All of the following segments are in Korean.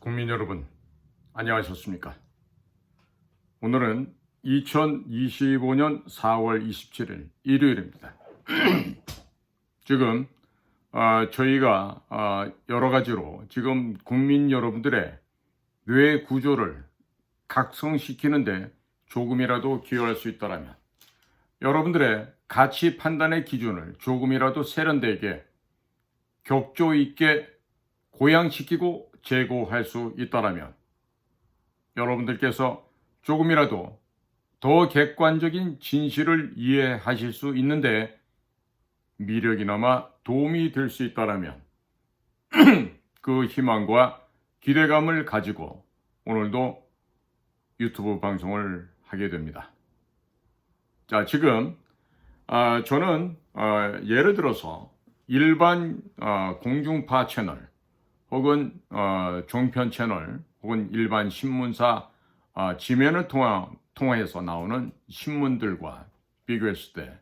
국민 여러분, 안녕하셨습니까? 오늘은 2025년 4월 27일 일요일입니다. 지금 저희가 여러 가지로 지금 국민 여러분들의 뇌 구조를 각성시키는데 조금이라도 기여할 수 있다면 여러분들의 가치 판단의 기준을 조금이라도 세련되게 격조 있게 고양시키고 제고할 수 있다면 여러분들께서 조금이라도 더 객관적인 진실을 이해하실 수 있는데 미력이나마 도움이 될 수 있다면 그 희망과 기대감을 가지고 오늘도 유튜브 방송을 하게 됩니다. 자, 지금 저는 예를 들어서 일반 공중파 채널 혹은 종편 채널 혹은 일반 신문사 지면을 통해서 나오는 신문들과 비교했을 때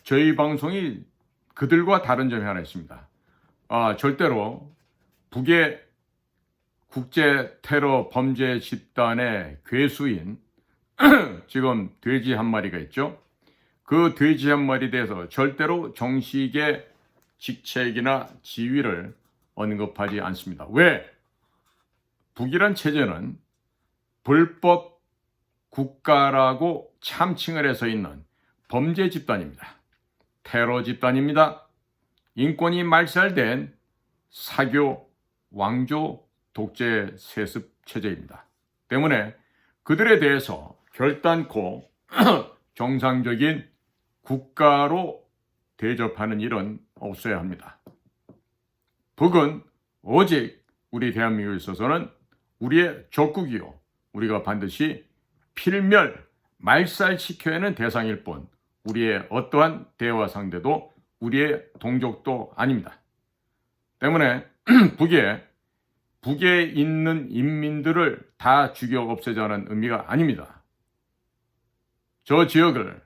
저희 방송이 그들과 다른 점이 하나 있습니다. 절대로 북의 국제 테러 범죄 집단의 괴수인 지금 돼지 한 마리가 있죠. 그 돼지 한 마리에 대해서 절대로 정식의 직책이나 지위를 언급하지 않습니다. 왜? 북이란 체제는 불법 국가라고 참칭을 해서 있는 범죄 집단입니다. 테러 집단입니다. 인권이 말살된 사교, 왕조, 독재 세습 체제입니다. 때문에 그들에 대해서 결단코 정상적인 국가로 대접하는 일은 없어야 합니다. 북은 오직 우리 대한민국에 있어서는 우리의 적국이요, 우리가 반드시 필멸, 말살시켜야 하는 대상일 뿐 우리의 어떠한 대화 상대도 우리의 동족도 아닙니다. 때문에 북에 있는 인민들을 다 죽여 없애자는 의미가 아닙니다. 저 지역을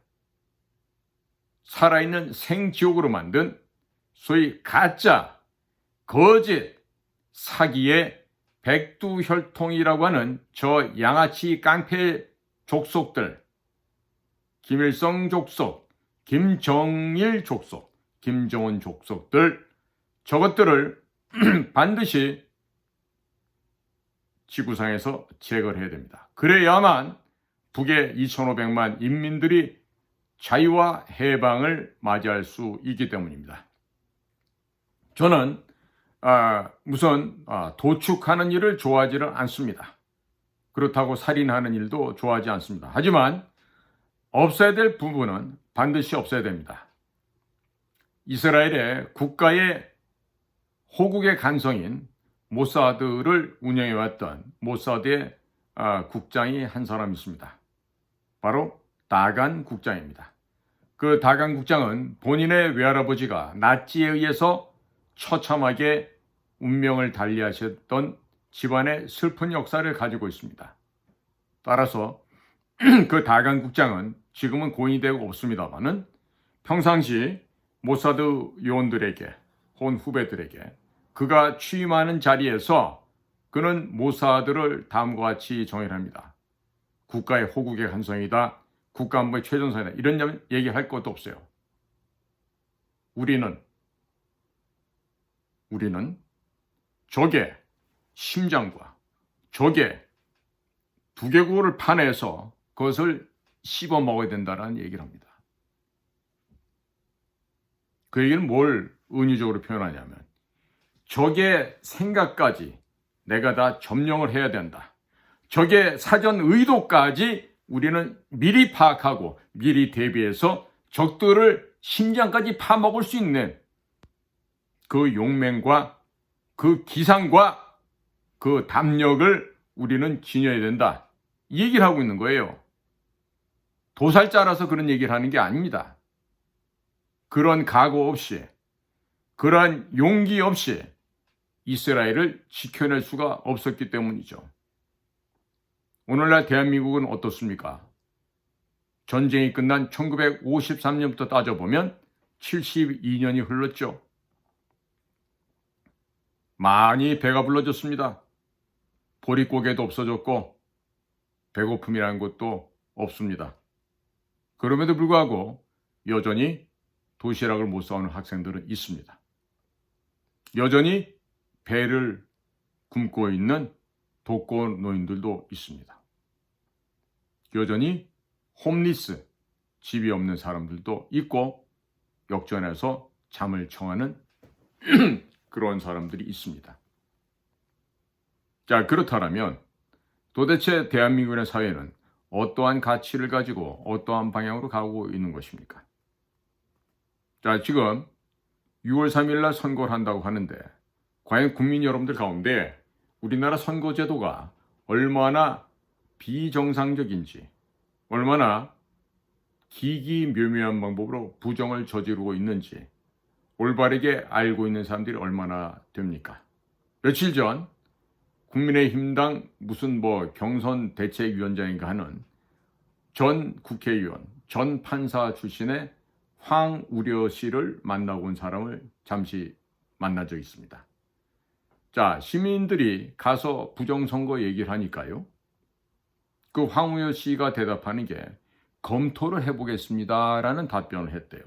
살아있는 생지옥으로 만든 소위 가짜, 거짓, 사기의 백두혈통이라고 하는 저 양아치 깡패 족속들, 김일성 족속, 김정일 족속, 김정은 족속들, 저것들을 반드시 지구상에서 제거를 해야 됩니다. 그래야만 북의 2,500만 인민들이 자유와 해방을 맞이할 수 있기 때문입니다. 저는 우선 도축하는 일을 좋아하지는 않습니다. 그렇다고 살인하는 일도 좋아하지 않습니다. 하지만 없어야 될 부분은 반드시 없어야 됩니다. 이스라엘의 국가의 호국의 간성인 모사드를 운영해왔던 모사드의 국장이 한 사람 있습니다. 바로 다간 국장입니다. 그 다간 국장은 본인의 외할아버지가 나치에 의해서 처참하게 운명을 달리하셨던 집안의 슬픈 역사를 가지고 있습니다. 따라서 그 다간 국장은 지금은 고인이 되고 없습니다만은 평상시 모사드 요원들에게 혹은 후배들에게 그가 취임하는 자리에서 그는 모사드를 다음과 같이 정의를 합니다. 국가의 호국의 간성이다. 국가안보의 최전선이다. 이런 얘기할 것도 없어요. 우리는 적의 심장과 적의 두개골을 파내서 그것을 씹어 먹어야 된다는 얘기를 합니다. 그 얘기는 뭘 은유적으로 표현하냐면 적의 생각까지 내가 다 점령을 해야 된다. 적의 사전 의도까지 우리는 미리 파악하고 미리 대비해서 적들을 심장까지 파먹을 수 있는 그 용맹과 그 기상과 그 담력을 우리는 지녀야 된다. 이 얘기를 하고 있는 거예요. 도살자라서 그런 얘기를 하는 게 아닙니다. 그런 각오 없이, 그런 용기 없이 이스라엘을 지켜낼 수가 없었기 때문이죠. 오늘날 대한민국은 어떻습니까? 전쟁이 끝난 1953년부터 따져보면 72년이 흘렀죠. 많이 배가 불러졌습니다. 보릿고개도 없어졌고 배고픔이라는 것도 없습니다. 그럼에도 불구하고 여전히 도시락을 못 사오는 학생들은 있습니다. 여전히 배를 굶고 있는 독거노인들도 있습니다. 여전히 홈리스, 집이 없는 사람들도 있고 역전해서 잠을 청하는 그런 사람들이 있습니다. 자, 그렇다면 도대체 대한민국의 사회는 어떠한 가치를 가지고 어떠한 방향으로 가고 있는 것입니까? 자, 지금 6월 3일 날 선거를 한다고 하는데 과연 국민 여러분들 가운데 우리나라 선거제도가 얼마나 비정상적인지, 얼마나 기기묘묘한 방법으로 부정을 저지르고 있는지 올바르게 알고 있는 사람들이 얼마나 됩니까? 며칠 전 국민의힘당 무슨 경선 대책위원장인가 하는 전 국회의원, 전 판사 출신의 황우려 씨를 만나고 온 사람을 잠시 만난 적이 있습니다. 자, 시민들이 가서 부정선거 얘기를 하니까요. 그 황우여 씨가 대답하는 게 검토를 해보겠습니다 라는 답변을 했대요.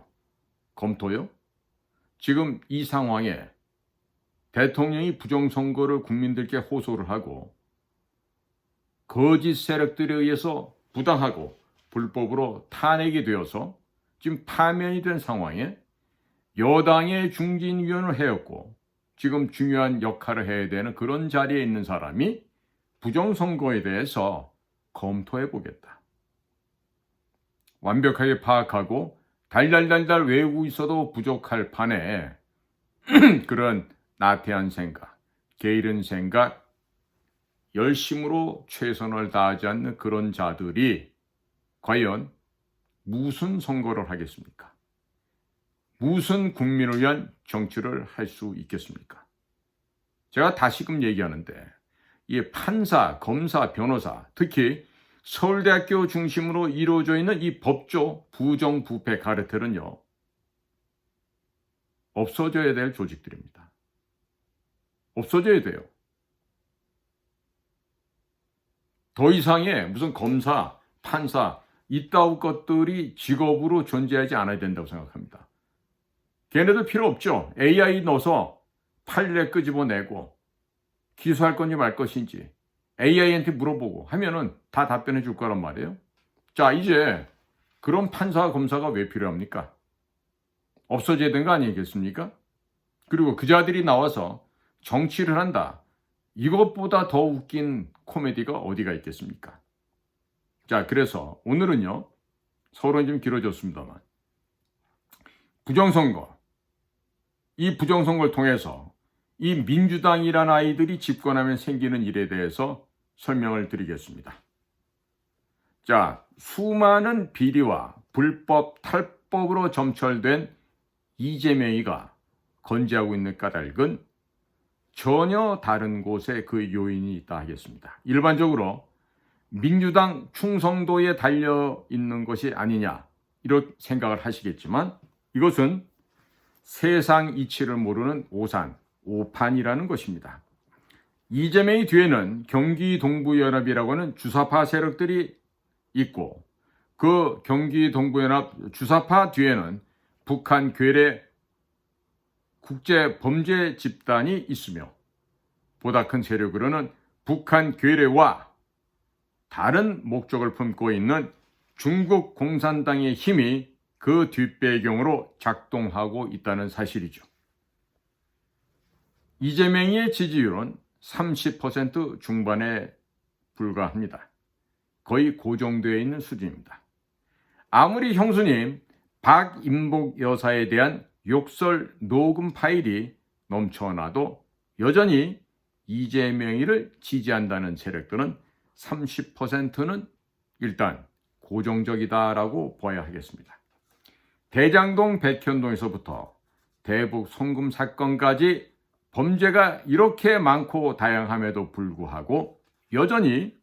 검토요? 지금 이 상황에 대통령이 부정선거를 국민들께 호소를 하고 거짓 세력들에 의해서 부당하고 불법으로 탄핵이 되어서 지금 파면이 된 상황에 여당의 중진위원을 해왔고 지금 중요한 역할을 해야 되는 그런 자리에 있는 사람이 부정선거에 대해서 검토해보겠다. 완벽하게 파악하고 달달달달 외우고 있어도 부족할 판에 그런 나태한 생각, 게으른 생각, 열심으로 최선을 다하지 않는 그런 자들이 과연 무슨 선거를 하겠습니까? 무슨 국민을 위한 정치를 할 수 있겠습니까? 제가 다시금 얘기하는데 이 판사, 검사, 변호사, 특히 서울대학교 중심으로 이루어져 있는 이 법조 부정부패 카르텔은요, 없어져야 될 조직들입니다. 없어져야 돼요. 더 이상의 무슨 검사, 판사 이따위 것들이 직업으로 존재하지 않아야 된다고 생각합니다. 걔네들 필요 없죠. AI 넣어서 판례 끄집어내고 기소할 건지 말 것인지 AI한테 물어보고 하면은 다 답변해 줄 거란 말이에요. 자, 이제 그런 판사, 검사가 왜 필요합니까? 없어져야 되는 거 아니겠습니까? 그리고 그 자들이 나와서 정치를 한다. 이것보다 더 웃긴 코미디가 어디가 있겠습니까? 자, 그래서 오늘은요, 서론이 좀 길어졌습니다만, 부정선거, 이 부정선거를 통해서 이 민주당이라는 아이들이 집권하면 생기는 일에 대해서 설명을 드리겠습니다. 자, 수많은 비리와 불법, 탈법으로 점철된 이재명이가 건재하고 있는 까닭은 전혀 다른 곳에 그 요인이 있다 하겠습니다. 일반적으로 민주당 충성도에 달려 있는 것이 아니냐 이런 생각을 하시겠지만 이것은 세상 이치를 모르는 오판이라는 것입니다. 이재명의 뒤에는 경기동부연합이라고 하는 주사파 세력들이 있고 그 경기동부연합 주사파 뒤에는 북한 괴뢰 국제범죄 집단이 있으며 보다 큰 세력으로는 북한 괴뢰와 다른 목적을 품고 있는 중국 공산당의 힘이 그 뒷배경으로 작동하고 있다는 사실이죠. 이재명의 지지율은 30% 중반에 불과합니다. 거의 고정되어 있는 수준입니다. 아무리 형수님 박인복 여사에 대한 욕설 녹음 파일이 넘쳐나도 여전히 이재명이를 지지한다는 세력들은 30%는 일단 고정적이다라고 봐야 하겠습니다. 대장동 백현동에서부터 대북 송금 사건까지 범죄가 이렇게 많고 다양함에도 불구하고 여전히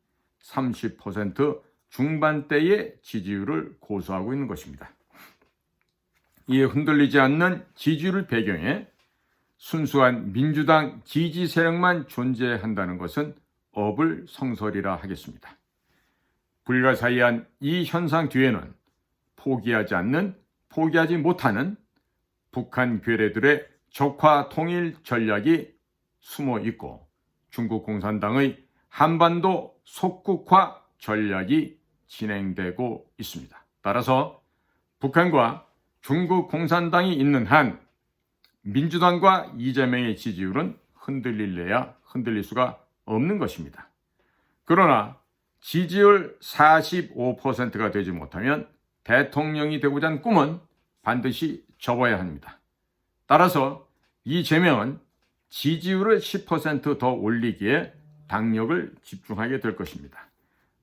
30% 중반대의 지지율을 고수하고 있는 것입니다. 이에 흔들리지 않는 지지율 배경에 순수한 민주당 지지 세력만 존재한다는 것은 업을 성설이라 하겠습니다. 불가사의한 이 현상 뒤에는 포기하지 않는, 포기하지 못하는 북한 괴뢰들의 적화 통일 전략이 숨어 있고 중국 공산당의 한반도 속국화 전략이 진행되고 있습니다. 따라서 북한과 중국 공산당이 있는 한 민주당과 이재명의 지지율은 흔들릴래야 흔들릴 수가 없는 것입니다. 그러나 지지율 45%가 되지 못하면 대통령이 되고자 하는 꿈은 반드시 접어야 합니다. 따라서 이재명은 지지율을 10% 더 올리기에 당력을 집중하게 될 것입니다.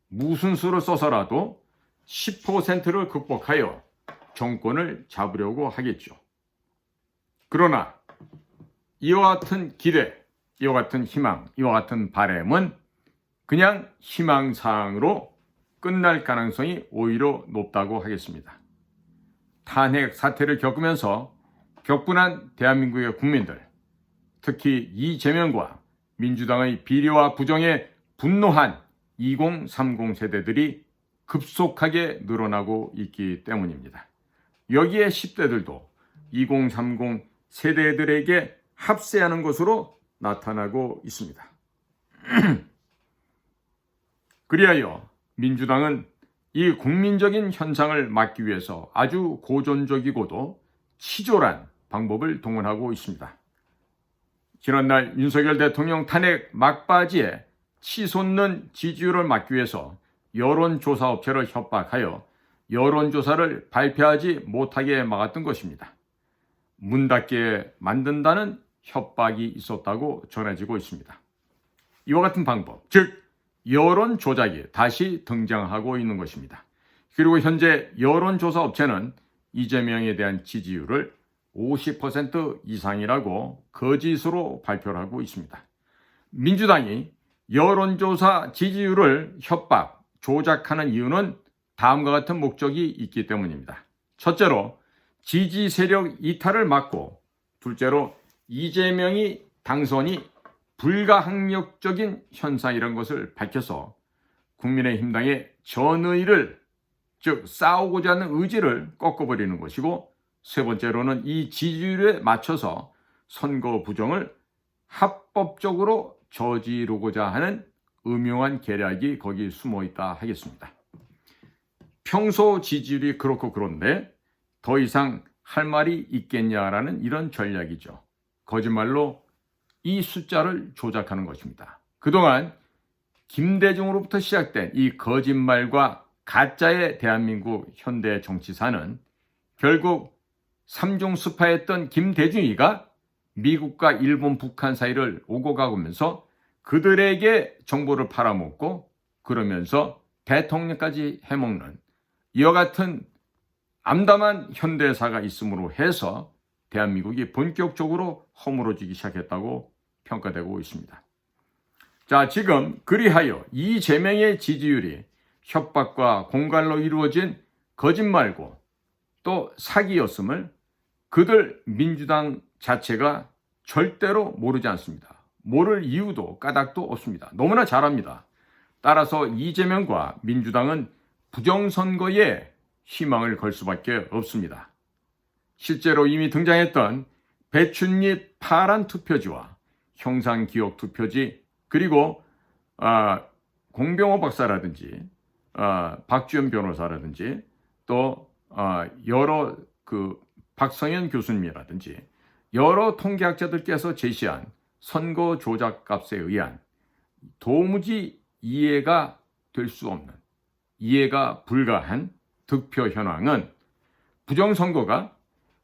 무슨 수를 써서라도 10%를 극복하여 정권을 잡으려고 하겠죠. 그러나 이와 같은 기대, 이와 같은 희망, 이와 같은 바람은 그냥 희망사항으로 끝날 가능성이 오히려 높다고 하겠습니다. 탄핵 사태를 겪으면서 격분한 대한민국의 국민들, 특히 이재명과 민주당의 비리와 부정에 분노한 2030 세대들이 급속하게 늘어나고 있기 때문입니다. 여기에 10대들도 2030 세대들에게 합세하는 것으로 나타나고 있습니다. 그리하여 민주당은 이 국민적인 현상을 막기 위해서 아주 고전적이고도 치졸한 방법을 동원하고 있습니다. 지난날 윤석열 대통령 탄핵 막바지에 치솟는 지지율을 막기 위해서 여론조사 업체를 협박하여 여론조사를 발표하지 못하게 막았던 것입니다. 문 닫게 만든다는 협박이 있었다고 전해지고 있습니다. 이와 같은 방법, 즉 여론 조작이 다시 등장하고 있는 것입니다. 그리고 현재 여론조사 업체는 이재명에 대한 지지율을 50% 이상이라고 거짓으로 발표를 하고 있습니다. 민주당이 여론조사 지지율을 협박, 조작하는 이유는 다음과 같은 목적이 있기 때문입니다. 첫째로 지지 세력 이탈을 막고, 둘째로 이재명이 당선이 불가항력적인 현상이라는 것을 밝혀서 국민의힘당의 전의를, 즉 싸우고자 하는 의지를 꺾어버리는 것이고, 세 번째로는 이 지지율에 맞춰서 선거 부정을 합법적으로 저지르고자 하는 음흉한 계략이 거기 숨어 있다 하겠습니다. 평소 지지율이 그렇고 그런데 더 이상 할 말이 있겠냐라는 이런 전략이죠. 거짓말로 이 숫자를 조작하는 것입니다. 그동안 김대중으로부터 시작된 이 거짓말과 가짜의 대한민국 현대 정치사는 결국 삼중 스파했던 김대중이가 미국과 일본, 북한 사이를 오고 가면서 그들에게 정보를 팔아먹고 그러면서 대통령까지 해먹는 이와 같은 암담한 현대사가 있음으로 해서 대한민국이 본격적으로 허물어지기 시작했다고 평가되고 있습니다. 자, 지금 그리하여 이재명의 지지율이 협박과 공갈로 이루어진 거짓말고 또 사기였음을 그들 민주당 자체가 절대로 모르지 않습니다. 모를 이유도 까닭도 없습니다. 너무나 잘합니다. 따라서 이재명과 민주당은 부정선거에 희망을 걸 수밖에 없습니다. 실제로 이미 등장했던 배춧잎 파란 투표지와 형상기억 투표지, 그리고 공병호 박사라든지 박주연 변호사라든지 또 여러 박성현 교수님이라든지 여러 통계학자들께서 제시한 선거 조작 값에 의한 도무지 이해가 될 수 없는, 이해가 불가한 득표 현황은 부정선거가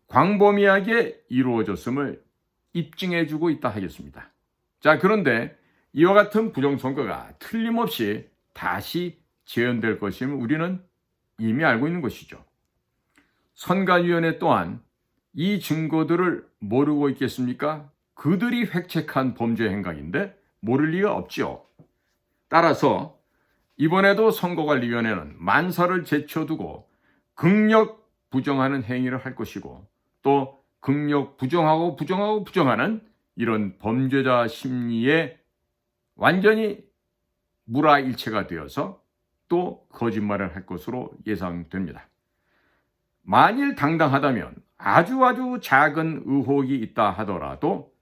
광범위하게 이루어졌음을 입증해주고 있다 하겠습니다. 자, 그런데 이와 같은 부정선거가 틀림없이 다시 재현될 것임을 우리는 이미 알고 있는 것이죠. 선관위원회 또한 이 증거들을 모르고 있겠습니까? 그들이 획책한 범죄 행각인데 모를 리가 없지요. 따라서 이번에도 선거관리위원회는 만사를 제쳐두고 극력 부정하는 행위를 할 것이고, 또 극력 부정하는 이런 범죄자 심리에 완전히 물화일체가 되어서 또 거짓말을 할 것으로 예상됩니다. 만일 당당하다면 아주 작은 의혹이 있다 하더라도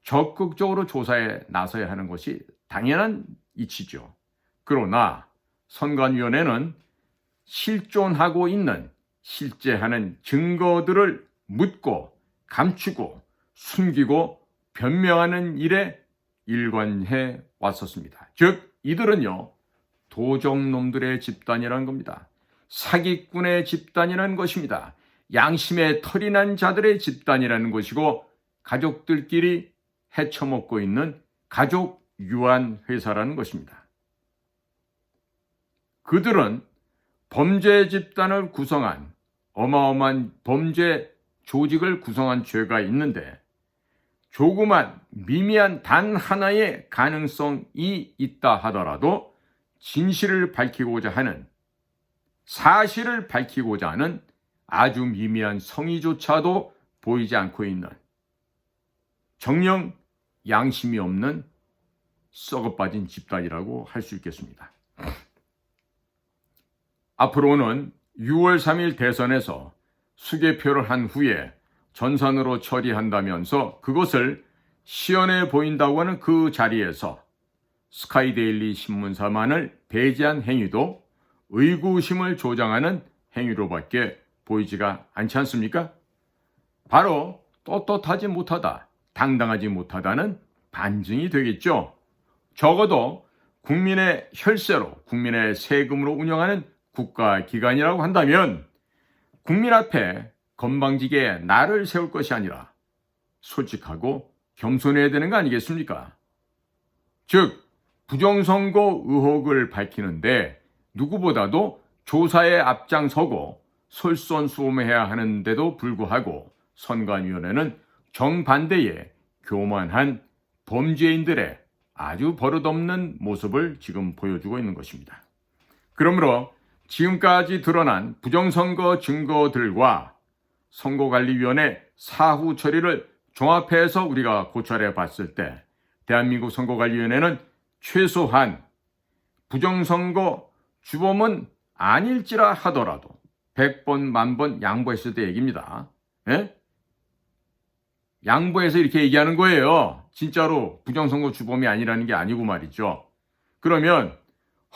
적극적으로 조사에 나서야 하는 것이 당연한 이치죠. 그러나 선관위원회는 실존하고 있는 실제하는 증거들을 묻고 감추고 숨기고 변명하는 일에 일관해 왔었습니다. 즉 이들은요 도적놈들의 집단이라는 겁니다. 사기꾼의 집단이라는 것입니다. 양심에 털이 난 자들의 집단이라는 것이고 가족들끼리 헤쳐먹고 있는 가족 유한 회사라는 것입니다. 그들은 범죄 집단을 구성한 어마어마한 범죄 조직을 구성한 죄가 있는데 조그만 미미한 단 하나의 가능성이 있다 하더라도 진실을 밝히고자 하는 사실을 밝히고자 하는 아주 미미한 성의조차도 보이지 않고 있는 정녕 양심이 없는 썩어빠진 집단이라고 할 수 있겠습니다. 앞으로는 6월 3일 대선에서 수개표를 한 후에 전산으로 처리한다면서 그것을 시연해 보인다고 하는 그 자리에서 스카이데일리 신문사만을 배제한 행위도 의구심을 조장하는 행위로밖에 보이지가 않지 않습니까? 바로 떳떳하지 못하다, 당당하지 못하다는 반증이 되겠죠. 적어도 국민의 혈세로, 국민의 세금으로 운영하는 국가기관이라고 한다면 국민 앞에 건방지게 나를 세울 것이 아니라 솔직하고 겸손해야 되는 거 아니겠습니까? 즉 부정선거 의혹을 밝히는데 누구보다도 조사에 앞장서고 솔선수범해야 하는데도 불구하고 선관위원회는 정반대의 교만한 범죄인들의 아주 버릇없는 모습을 지금 보여주고 있는 것입니다. 그러므로 지금까지 드러난 부정선거 증거들과 선거관리위원회 사후 처리를 종합해서 우리가 고찰해 봤을 때 대한민국 선거관리위원회는 최소한 부정선거 주범은 아닐지라 하더라도 100번 만번 양보했을 때 얘기입니다. 예? 양보해서 이렇게 얘기하는 거예요. 진짜로 부정선거 주범이 아니라는 게 아니고 말이죠. 그러면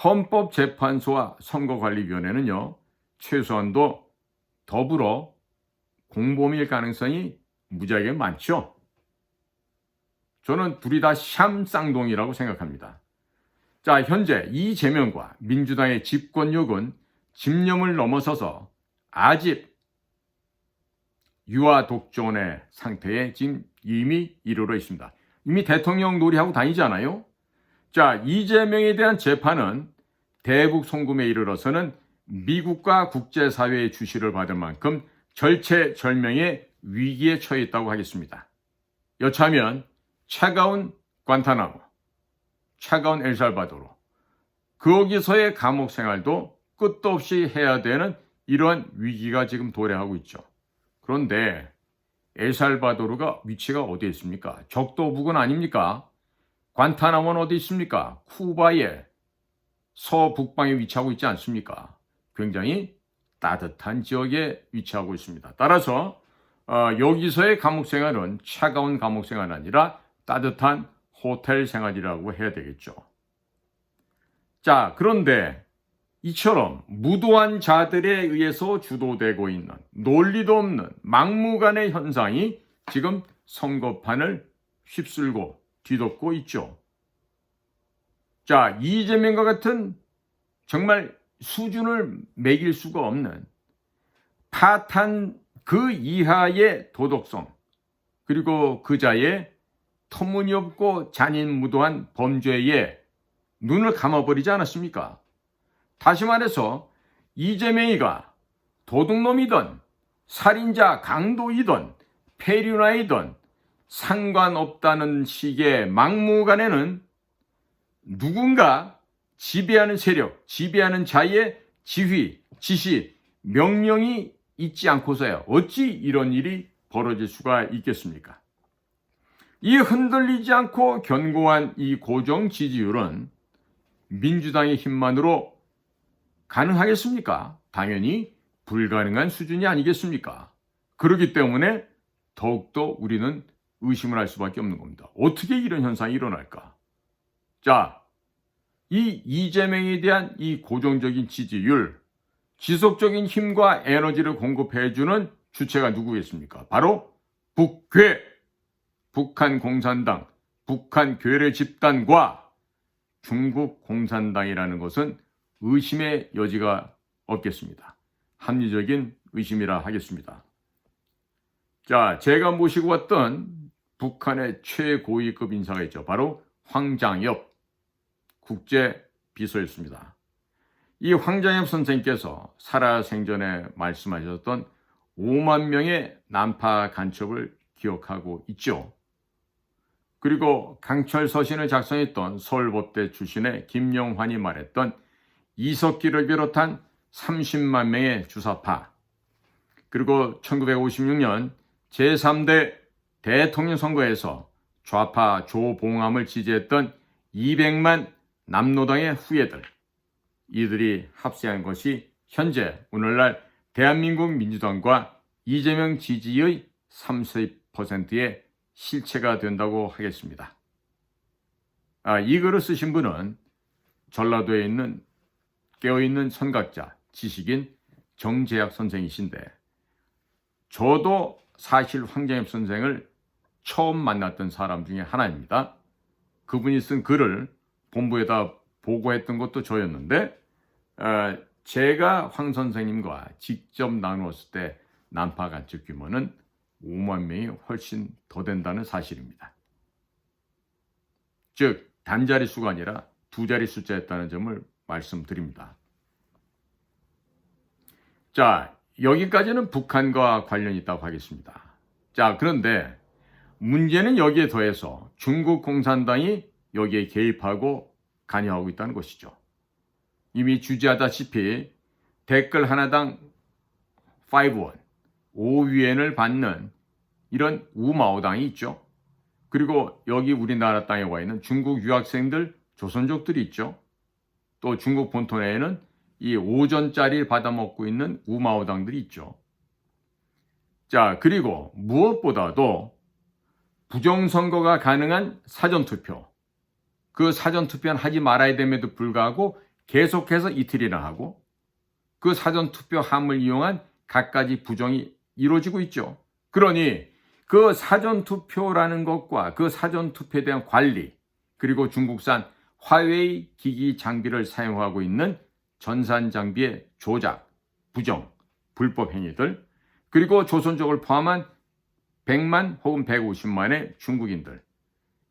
헌법재판소와 선거관리위원회는요. 최소한도 더불어 공범일 가능성이 무지하게 많죠. 저는 둘이 다 샴쌍둥이라고 생각합니다. 자, 현재 이재명과 민주당의 집권력은 집념을 넘어서서 아직 유아 독존의 상태에 지금 이미 이르러 있습니다. 이미 대통령 놀이하고 다니잖아요. 자, 이재명에 대한 재판은 대북 송금에 이르러서는 미국과 국제사회의 주시를 받을 만큼 절체절명의 위기에 처해 있다고 하겠습니다. 여차하면 차가운 관타나모, 차가운 엘살바도르, 거기서의 감옥 생활도 끝도 없이 해야 되는 이러한 위기가 지금 도래하고 있죠. 그런데 엘살바도르가 위치가 어디에 있습니까? 적도 부근 아닙니까? 관타나모는 어디 있습니까? 쿠바의 서북방에 위치하고 있지 않습니까? 굉장히 따뜻한 지역에 위치하고 있습니다. 따라서 여기서의 감옥 생활은 차가운 감옥 생활이 아니라 따뜻한 호텔 생활이라고 해야 되겠죠. 자, 그런데 이처럼 무도한 자들에 의해서 주도되고 있는 논리도 없는 막무가내 현상이 지금 선거판을 휩쓸고 뒤덮고 있죠. 자, 이재명과 같은 정말 수준을 매길 수가 없는 파탄 그 이하의 도덕성 그리고 그자의 터무니없고 잔인무도한 범죄에 눈을 감아버리지 않았습니까? 다시 말해서 이재명이가 도둑놈이든 살인자 강도이든 폐륜아이든 상관없다는 식의 막무가내는 누군가 지배하는 세력, 지배하는 자의 지휘, 지시, 명령이 있지 않고서야 어찌 이런 일이 벌어질 수가 있겠습니까? 이 흔들리지 않고 견고한 이 고정 지지율은 민주당의 힘만으로 가능하겠습니까? 당연히 불가능한 수준이 아니겠습니까? 그렇기 때문에 더욱더 우리는 의심을 할 수밖에 없는 겁니다. 어떻게 이런 현상이 일어날까? 자, 이 이재명에 대한 이 고정적인 지지율, 지속적인 힘과 에너지를 공급해주는 주체가 누구겠습니까? 바로 북괴, 북한 공산당, 북한 괴뢰 집단과 중국 공산당이라는 것은 의심의 여지가 없겠습니다. 합리적인 의심이라 하겠습니다. 자, 제가 모시고 왔던 북한의 최고위급 인사가 있죠. 바로 황장엽 국제비서였습니다. 이 황장엽 선생께서 살아생전에 말씀하셨던 5만 명의 난파 간첩을 기억하고 있죠. 그리고 강철 서신을 작성했던 서울법대 출신의 김영환이 말했던 이석기를 비롯한 30만 명의 주사파, 그리고 1956년 제3대 대통령 선거에서 좌파 조봉암을 지지했던 200만 남노당의 후예들, 이들이 합세한 것이 현재 오늘날 대한민국 민주당과 이재명 지지의 30%의 실체가 된다고 하겠습니다. 이 글을 쓰신 분은 전라도에 있는 깨어있는 선각자, 지식인 정재학 선생이신데, 저도 사실 황장엽 선생을 처음 만났던 사람 중에 하나입니다. 그분이 쓴 글을 본부에다 보고했던 것도 저였는데, 제가 황 선생님과 직접 나누었을 때 난파 간첩 규모는 5만 명이 훨씬 더 된다는 사실입니다. 즉, 단자리 수가 아니라 두 자리 숫자였다는 점을 말씀드립니다. 자, 여기까지는 북한과 관련이 있다고 하겠습니다. 자, 그런데 문제는 여기에 더해서 중국 공산당이 여기에 개입하고 관여하고 있다는 것이죠. 이미 주지하다시피 댓글 하나당 5원, 5위엔을 받는 이런 우마오당이 있죠. 그리고 여기 우리나라 땅에 와 있는 중국 유학생들, 조선족들이 있죠. 또 중국 본토 내에는 이 5전짜리를 받아먹고 있는 우마오당들이 있죠. 자, 그리고 무엇보다도 부정선거가 가능한 사전투표, 그 사전투표는 하지 말아야 됨에도 불구하고 계속해서 이틀이나 하고, 그 사전투표 함을 이용한 갖가지 부정이 이루어지고 있죠. 그러니 그 사전투표라는 것과 그 사전투표에 대한 관리, 그리고 중국산 화웨이 기기 장비를 사용하고 있는 전산 장비의 조작, 부정, 불법 행위들, 그리고 조선족을 포함한 100만 혹은 150만의 중국인들,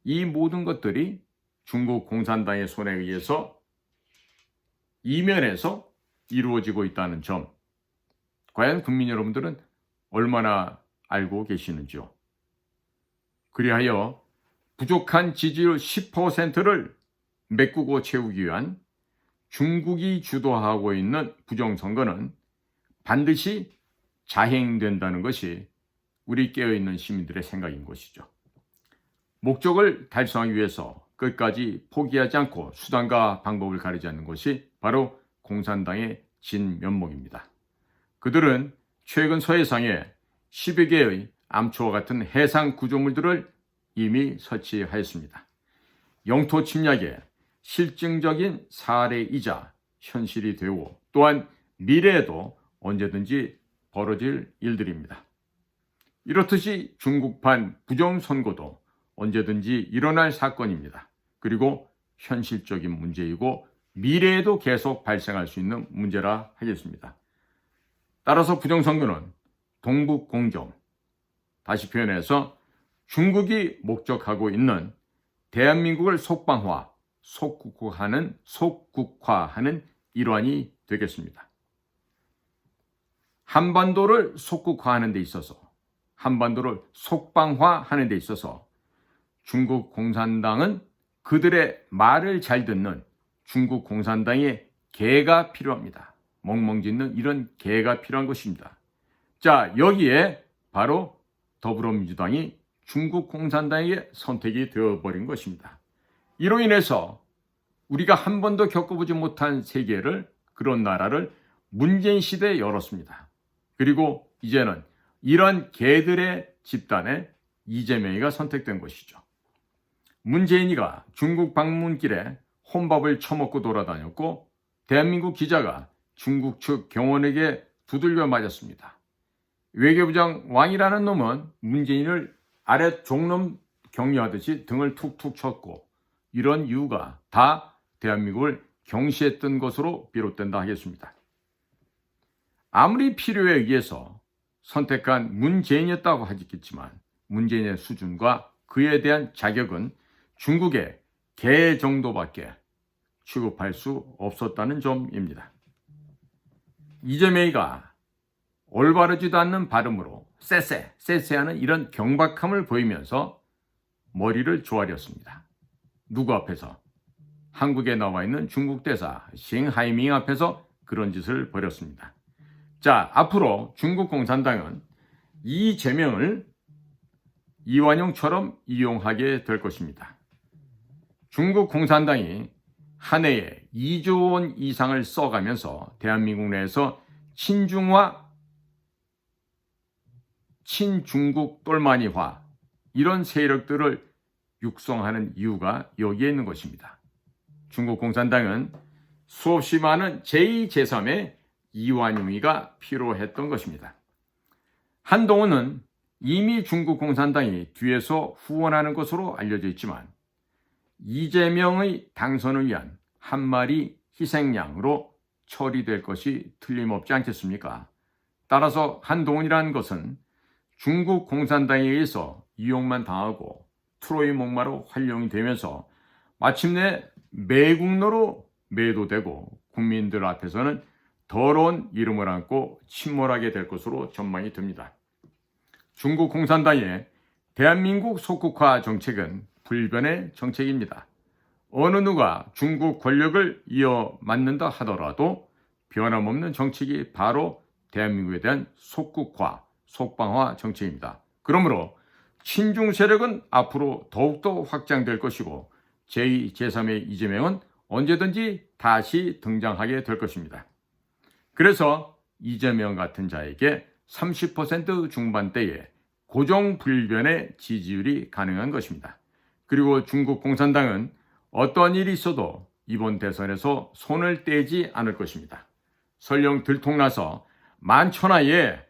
이 모든 것들이 중국 공산당의 손에 의해서 이면에서 이루어지고 있다는 점, 과연 국민 여러분들은 얼마나 알고 계시는지요? 그리하여 부족한 지지율 10%를 메꾸고 채우기 위한 중국이 주도하고 있는 부정선거는 반드시 자행된다는 것이 우리 깨어있는 시민들의 생각인 것이죠. 목적을 달성하기 위해서 끝까지 포기하지 않고 수단과 방법을 가리지 않는 것이 바로 공산당의 진면목입니다. 그들은 최근 서해상에 10여 개의 암초와 같은 해상 구조물들을 이미 설치하였습니다. 영토 침략의 실증적인 사례이자 현실이 되고, 또한 미래에도 언제든지 벌어질 일들입니다. 이렇듯이 중국판 부정선거도 언제든지 일어날 사건입니다. 그리고 현실적인 문제이고 미래에도 계속 발생할 수 있는 문제라 하겠습니다. 따라서 부정선거는 동북공정, 다시 표현해서 중국이 목적하고 있는 대한민국을 속방화, 속국화하는 일환이 되겠습니다. 한반도를 속국화하는 데 있어서, 한반도를 속방화하는 데 있어서 중국 공산당은 그들의 말을 잘 듣는 중국 공산당의 개가 필요합니다. 멍멍짓는 이런 개가 필요한 것입니다. 자, 여기에 바로 더불어민주당이 중국 공산당에게 선택이 되어버린 것입니다. 이로 인해서 우리가 한 번도 겪어보지 못한 세계를, 그런 나라를 문재인 시대에 열었습니다. 그리고 이제는 이런 개들의 집단에 이재명이가 선택된 것이죠. 문재인이가 중국 방문길에 혼밥을 처먹고 돌아다녔고 대한민국 기자가 중국 측 경호원에게 두들겨 맞았습니다. 외교부장 왕이라는 놈은 문재인을 아래 종놈 격려하듯이 등을 툭툭 쳤고, 이런 이유가 다 대한민국을 경시했던 것으로 비롯된다 하겠습니다. 아무리 필요에 의해서 선택한 문재인이었다고 하겠지만 문재인의 수준과 그에 대한 자격은 중국의 개 정도밖에 취급할 수 없었다는 점입니다. 이재명이가 올바르지도 않는 발음으로 쎄쎄하는 이런 경박함을 보이면서 머리를 조아렸습니다. 누구 앞에서? 한국에 나와 있는 중국 대사 싱하이밍 앞에서 그런 짓을 벌였습니다. 자, 앞으로 중국 공산당은 이재명을 이완용처럼 이용하게 될 것입니다. 중국 공산당이 한 해에 2조 원 이상을 써가면서 대한민국 내에서 친중화, 친중국 똘마니화, 이런 세력들을 육성하는 이유가 여기에 있는 것입니다. 중국 공산당은 수없이 많은 제2, 제3의 이완용이가 필요했던 것입니다. 한동훈은 이미 중국 공산당이 뒤에서 후원하는 것으로 알려져 있지만 이재명의 당선을 위한 한 마리 희생양으로 처리될 것이 틀림없지 않겠습니까? 따라서 한동훈이라는 것은 중국 공산당에 의해서 이용만 당하고 트로이 목마로 활용이 되면서 마침내 매국노로 매도되고 국민들 앞에서는 더러운 이름을 안고 침몰하게 될 것으로 전망이 됩니다. 중국 공산당의 대한민국 속국화 정책은 불변의 정책입니다. 어느 누가 중국 권력을 이어맞는다 하더라도 변함없는 정책이 바로 대한민국에 대한 속국화, 속방화 정책입니다. 그러므로 친중 세력은 앞으로 더욱더 확장될 것이고 제2, 제3의 이재명은 언제든지 다시 등장하게 될 것입니다. 그래서 이재명 같은 자에게 30% 중반대의 고정불변의 지지율이 가능한 것입니다. 그리고 중국 공산당은 어떤 일이 있어도 이번 대선에서 손을 떼지 않을 것입니다. 설령 들통나서 만천하에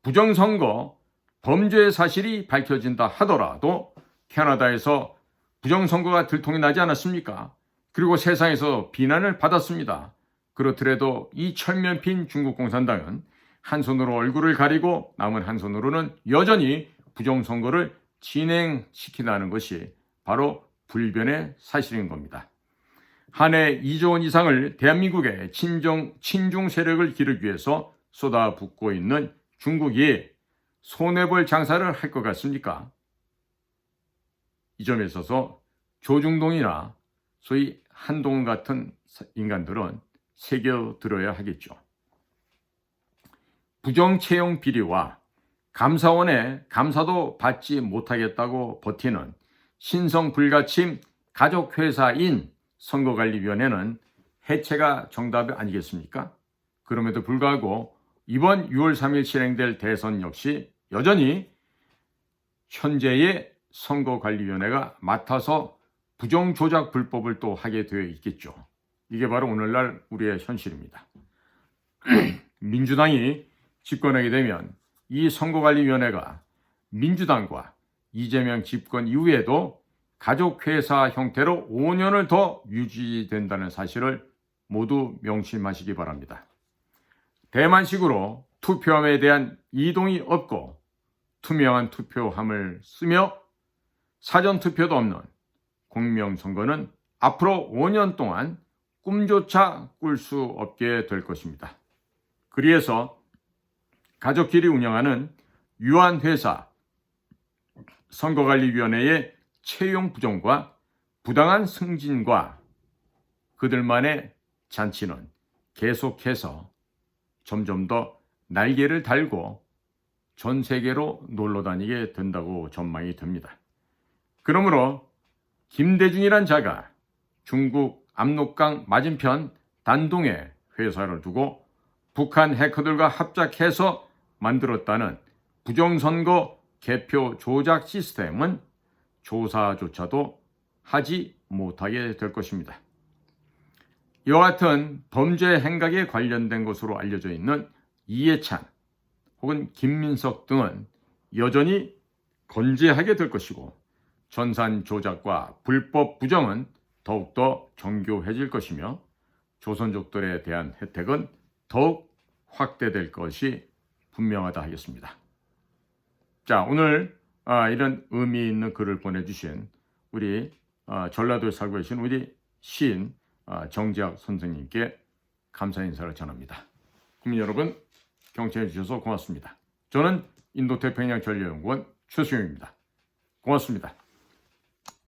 부정선거 범죄 사실이 밝혀진다 하더라도 캐나다에서 부정선거가 들통이 나지 않았습니까? 그리고 세상에서 비난을 받았습니다. 그렇더라도 이 철면핀 중국 공산당은 한 손으로 얼굴을 가리고 남은 한 손으로는 여전히 부정선거를 진행시킨다는 것이 바로 불변의 사실인 겁니다. 한 해 2조 원 이상을 대한민국의 친중 세력을 기르기 위해서 쏟아붓고 있는 중국이 손해볼 장사를 할 것 같습니까? 이 점에 있어서 조중동이나 소위 한동훈 같은 인간들은 새겨들어야 하겠죠. 부정채용 비리와 감사원의 감사도 받지 못하겠다고 버티는 신성불가침 가족회사인 선거관리위원회는 해체가 정답이 아니겠습니까? 그럼에도 불구하고 이번 6월 3일 실행될 대선 역시 여전히 현재의 선거관리위원회가 맡아서 부정조작 불법을 또 하게 되어 있겠죠. 이게 바로 오늘날 우리의 현실입니다. 민주당이 집권하게 되면 이 선거관리위원회가 민주당과 이재명 집권 이후에도 가족회사 형태로 5년을 더 유지된다는 사실을 모두 명심하시기 바랍니다. 대만식으로 투표함에 대한 이동이 없고 투명한 투표함을 쓰며 사전투표도 없는 공명선거는 앞으로 5년 동안 꿈조차 꿀 수 없게 될 것입니다. 그래서 가족끼리 운영하는 유한회사 선거관리위원회의 채용 부정과 부당한 승진과 그들만의 잔치는 계속해서 점점 더 날개를 달고 전 세계로 놀러 다니게 된다고 전망이 됩니다. 그러므로 김대중이란 자가 중국 압록강 맞은편 단동에 회사를 두고 북한 해커들과 합작해서 만들었다는 부정선거 개표 조작 시스템은 조사조차도 하지 못하게 될 것입니다. 이와 같은 범죄 행각에 관련된 것으로 알려져 있는 이해찬 혹은 김민석 등은 여전히 건재하게 될 것이고 전산 조작과 불법 부정은 더욱더 정교해질 것이며 조선족들에 대한 혜택은 더욱 확대될 것이 분명하다 하겠습니다. 자, 오늘 이런 의미 있는 글을 보내주신 우리 전라도에 살고 계신 우리 시인 정재학 선생님께 감사 인사를 전합니다. 국민 여러분, 경청해 주셔서 고맙습니다. 저는 인도태평양 전략연구원 최수영입니다. 고맙습니다.